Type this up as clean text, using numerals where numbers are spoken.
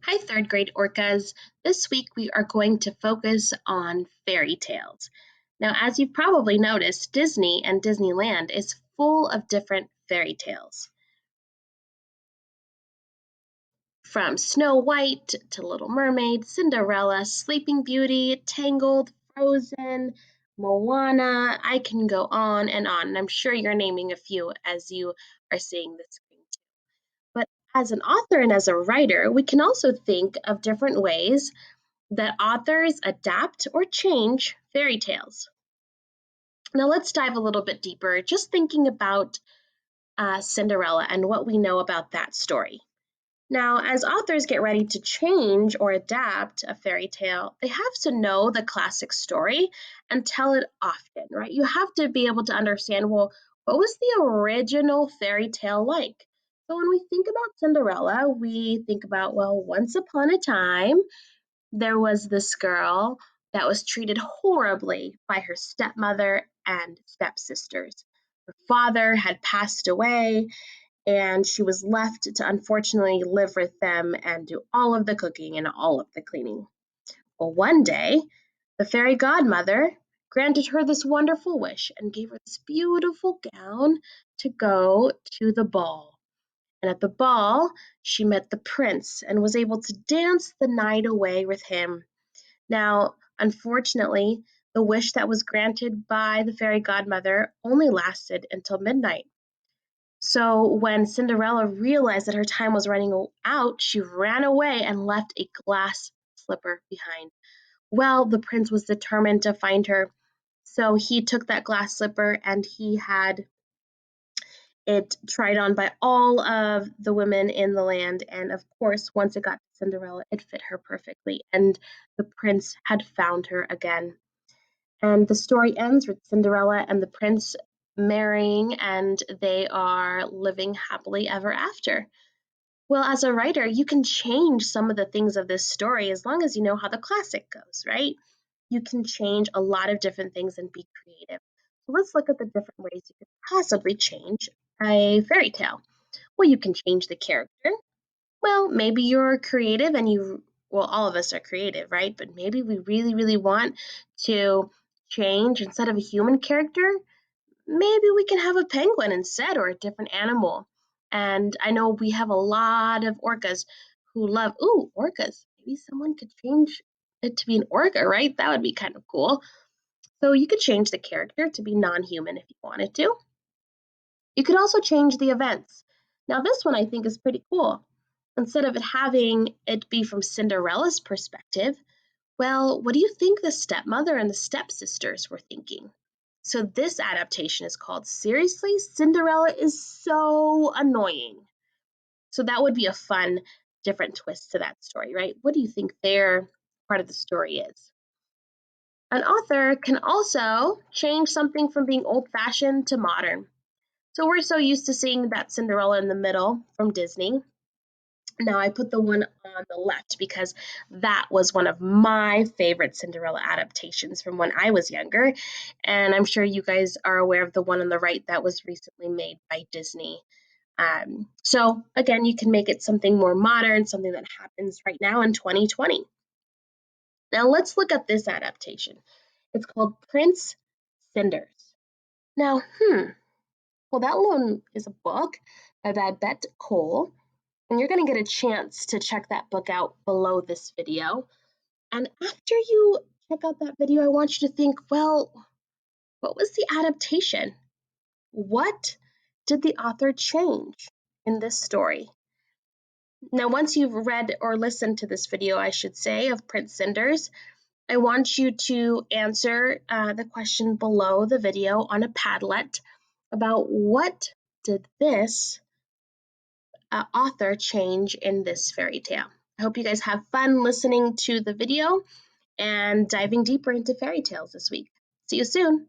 Hi, third grade orcas. This week we are going to focus on fairy tales. Now, as you've probably noticed, Disney and Disneyland is full of different fairy tales. From Snow White to Little Mermaid, Cinderella, Sleeping Beauty, Tangled, Frozen, Moana. I can go on, and I'm sure you're naming a few as you are seeing the screen. But as an author and as a writer, we can also think of different ways that authors adapt or change fairy tales. Now, let's dive a little bit deeper, just thinking about Cinderella and what we know about that story. Now, as authors get ready to change or adapt a fairy tale, they have to know the classic story and tell it often, right? You have to be able to understand, well, what was the original fairy tale like? So when we think about Cinderella, we think about, well, once upon a time, there was this girl that was treated horribly by her stepmother and stepsisters. Her father had passed away, and she was left to unfortunately live with them and do all of the cooking and all of the cleaning. Well, one day, the fairy godmother granted her this wonderful wish and gave her this beautiful gown to go to the ball. And at the ball, she met the prince and was able to dance the night away with him. Now, unfortunately, the wish that was granted by the fairy godmother only lasted until midnight. So when Cinderella realized that her time was running out, she ran away and left a glass slipper behind. Well, the prince was determined to find her, so he took that glass slipper and he had it tried on by all of the women in the land. And of course, once it got to Cinderella, it fit her perfectly, and the prince had found her again. And the story ends with Cinderella and the prince marrying, and they are living happily ever after. Well, as a writer, you can change some of the things of this story as long as you know how the classic goes, right? You can change a lot of different things and be creative. So let's look at the different ways you could possibly change a fairy tale. Well, you can change the character. Well, maybe you're creative and well, all of us are creative, right? But maybe we really, really want to change instead of a human character, maybe we can have a penguin instead or a different animal. And I know we have a lot of orcas who love, orcas. Maybe someone could change it to be an orca, right? That would be kind of cool. So you could change the character to be non human if you wanted to. You could also change the events. Now, this one I think is pretty cool. Instead of having it be from Cinderella's perspective, well, what do you think the stepmother and the stepsisters were thinking? So, this adaptation is called Seriously, Cinderella is So Annoying. So, that would be a fun, different twist to that story, right? What do you think their part of the story is? An author can also change something from being old fashioned to modern. So, we're so used to seeing that Cinderella in the middle from Disney. Now, I put the one on the left because that was one of my favorite Cinderella adaptations from when I was younger. And I'm sure you guys are aware of the one on the right that was recently made by Disney. So, again, you can make it something more modern, something that happens right now in 2020. Now, let's look at this adaptation. It's called Prince Cinders. Now, well, that one is a book by Babette Cole. And you're going to get a chance to check that book out below this video. And after you check out that video, I want you to think, well, what was the adaptation? What did the author change in this story? Now, once you've read or listened to this video, I should say, of Prince Cinders, I want you to answer the question below the video on a Padlet about what did this author change in this fairy tale. I hope you guys have fun listening to the video and diving deeper into fairy tales this week. See you soon.